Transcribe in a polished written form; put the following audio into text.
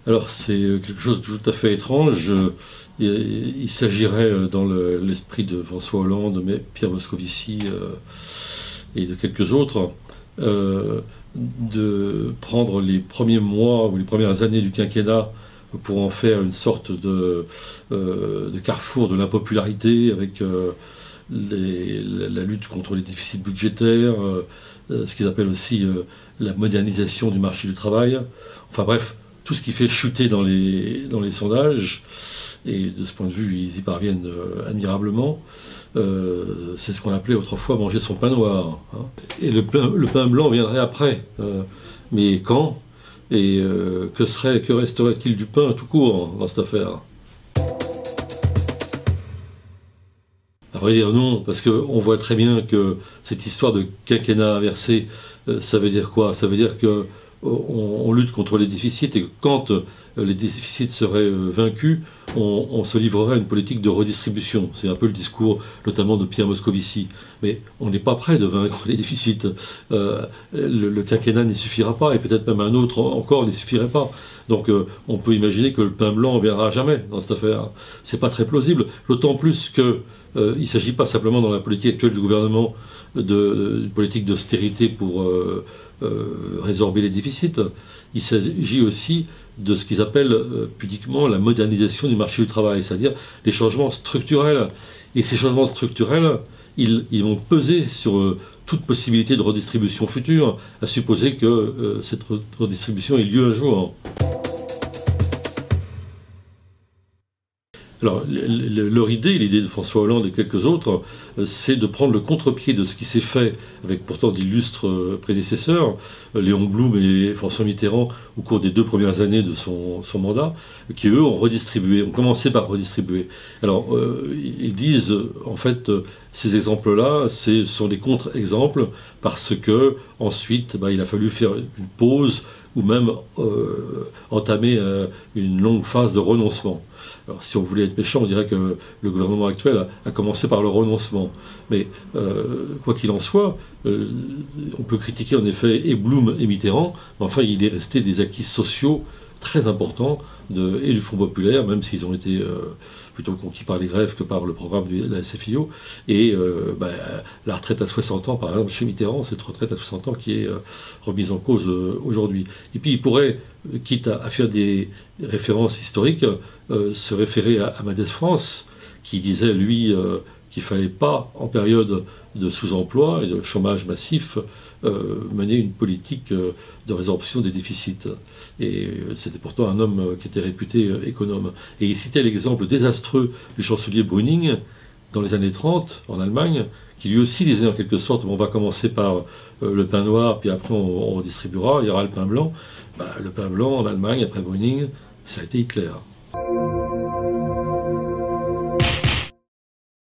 Alors c'est quelque chose de tout à fait étrange. Il s'agirait, dans l'esprit de François Hollande, mais Pierre Moscovici et de quelques autres, de prendre les premiers mois ou les premières années du quinquennat pour en faire une sorte de carrefour de l'impopularité avec la lutte contre les déficits budgétaires, ce qu'ils appellent aussi la modernisation du marché du travail. Enfin bref, tout ce qui fait chuter dans les sondages, et de ce point de vue, ils y parviennent admirablement. C'est ce qu'on appelait autrefois manger son pain noir. Hein. Et le pain blanc viendrait après. Mais quand? Et que resterait-il du pain tout court dans cette affaire? À vrai dire non, parce qu'on voit très bien que cette histoire de quinquennat inversé, ça veut dire quoi? Ça veut dire qu'on lutte contre les déficits et que quand les déficits seraient vaincus, on se livrerait à une politique de redistribution. C'est un peu le discours notamment de Pierre Moscovici. Mais on n'est pas prêt de vaincre les déficits. Le quinquennat n'y suffira pas, et peut-être même un autre encore n'y suffirait pas. Donc on peut imaginer que le pain blanc ne viendra jamais dans cette affaire. C'est pas très plausible, d'autant plus que il ne s'agit pas simplement dans la politique actuelle du gouvernement d'une politique d'austérité pour résorber les déficits. Il s'agit aussi de ce qu'ils appellent pudiquement la modernisation du marché du travail, c'est-à-dire les changements structurels. Et ces changements structurels, ils vont peser sur toute possibilité de redistribution future, à supposer que cette redistribution ait lieu un jour. Alors, leur idée, l'idée de François Hollande et quelques autres, c'est de prendre le contre-pied de ce qui s'est fait avec pourtant d'illustres prédécesseurs, Léon Blum et François Mitterrand, au cours des 2 premières années de son mandat, qui eux ont redistribué, ont commencé par redistribuer. Alors, ils disent, en fait, ces exemples-là, ce sont des contre-exemples, parce que ensuite, il a fallu faire une pause, ou même entamer une longue phase de renoncement. Alors, si on voulait être méchant, on dirait que le gouvernement actuel a commencé par le renoncement. Mais quoi qu'il en soit, on peut critiquer en effet et Blum et Mitterrand, mais enfin il est resté des acquis sociaux très importants et du Front populaire, même s'ils ont été plutôt conquis par les grèves que par le programme de la SFIO. Et la retraite à 60 ans, par exemple, chez Mitterrand, cette retraite à 60 ans qui est remise en cause aujourd'hui. Et puis il pourrait, quitte à faire des références historiques, se référer à Mendès France, qui disait, lui, qu'il ne fallait pas, en période de sous-emploi et de chômage massif, mener une politique de résorption des déficits. Et c'était pourtant un homme qui était réputé économe. Et il citait l'exemple désastreux du chancelier Brüning, dans les années 30, en Allemagne, qui lui aussi disait en quelque sorte, on va commencer par le pain noir, puis après on redistribuera, il y aura le pain blanc. Le pain blanc en Allemagne, après Brüning, ça a été Hitler.